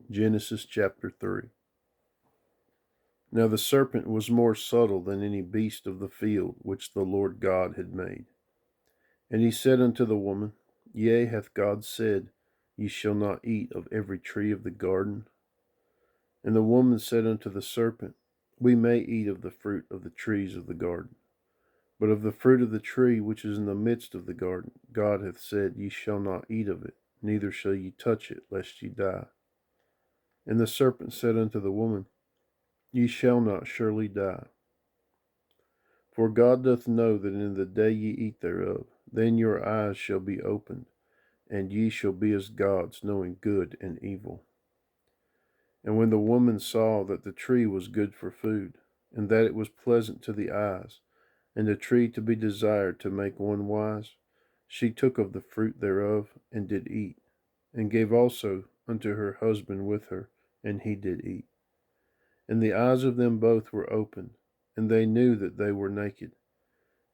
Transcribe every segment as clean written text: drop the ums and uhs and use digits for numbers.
Genesis chapter 3. Now the serpent was more subtle than any beast of the field which the Lord God had made. And he said unto the woman, Yea, hath God said, Ye shall not eat of every tree of the garden? And the woman said unto the serpent, We may eat of the fruit of the trees of the garden. But of the fruit of the tree which is in the midst of the garden, God hath said, Ye shall not eat of it, neither shall ye touch it, lest ye die. And the serpent said unto the woman, Ye shall not surely die. For God doth know that in the day ye eat thereof, then your eyes shall be opened, and ye shall be as gods, knowing good and evil. And when the woman saw that the tree was good for food, and that it was pleasant to the eyes, and a tree to be desired to make one wise, she took of the fruit thereof, and did eat, and gave also unto her husband with her, and he did eat. And the eyes of them both were opened, and they knew that they were naked.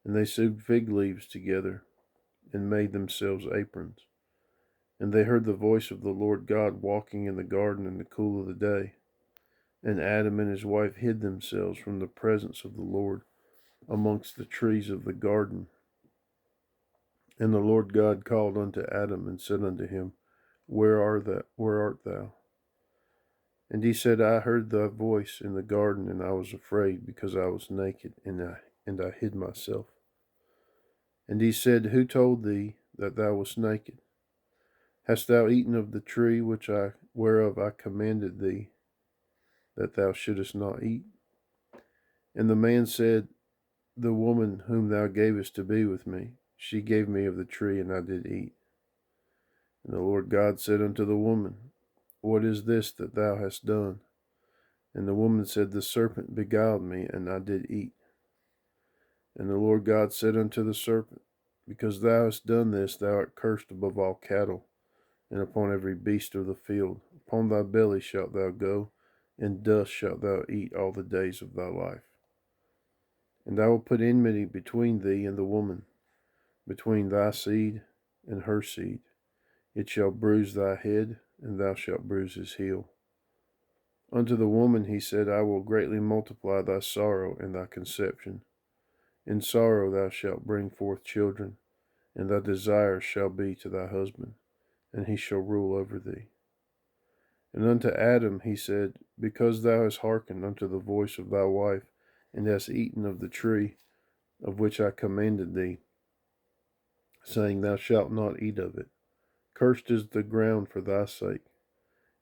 And they sewed fig leaves together, and made themselves aprons. And they heard the voice of the Lord God walking in the garden in the cool of the day. And Adam and his wife hid themselves from the presence of the Lord amongst the trees of the garden. And the Lord God called unto Adam, and said unto him, Where art thou? And he said, I heard thy voice in the garden, and I was afraid, because I was naked, and I hid myself. And he said, Who told thee that thou wast naked? Hast thou eaten of the tree whereof I commanded thee that thou shouldest not eat? And the man said, The woman whom thou gavest to be with me, she gave me of the tree, and I did eat. And the Lord God said unto the woman, What is this that thou hast done? And the woman said, The serpent beguiled me, and I did eat. And the Lord God said unto the serpent, Because thou hast done this, thou art cursed above all cattle, and upon every beast of the field. Upon thy belly shalt thou go, and dust shalt thou eat all the days of thy life. And I will put enmity between thee and the woman, between thy seed and her seed. It shall bruise thy head, and thou shalt bruise his heel. Unto the woman he said, I will greatly multiply thy sorrow and thy conception. In sorrow thou shalt bring forth children, and thy desire shall be to thy husband, and he shall rule over thee. And unto Adam he said, Because thou hast hearkened unto the voice of thy wife, and hast eaten of the tree of which I commanded thee, saying, Thou shalt not eat of it. Cursed is the ground for thy sake.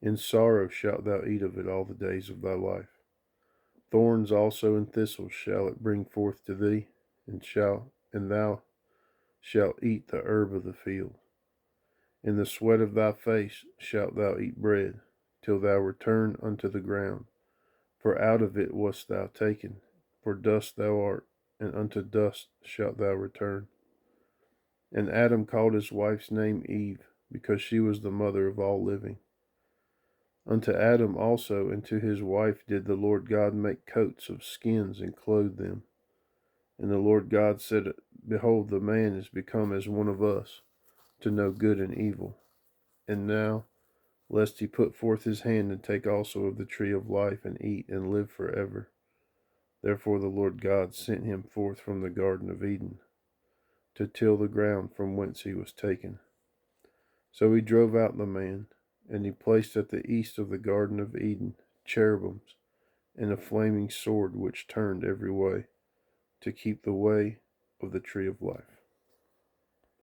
In sorrow shalt thou eat of it all the days of thy life. Thorns also and thistles shall it bring forth to thee, and thou shalt eat the herb of the field. In the sweat of thy face shalt thou eat bread, till thou return unto the ground. For out of it wast thou taken, for dust thou art, and unto dust shalt thou return. And Adam called his wife's name Eve, because she was the mother of all living. Unto Adam also and to his wife did the Lord God make coats of skins, and clothe them. And the Lord God said, Behold, the man is become as one of us, to know good and evil. And now, lest he put forth his hand and take also of the tree of life, and eat, and live forever. Therefore the Lord God sent him forth from the Garden of Eden, to till the ground from whence he was taken. So he drove out the man, and he placed at the east of the Garden of Eden cherubims, and a flaming sword which turned every way, to keep the way of the tree of life.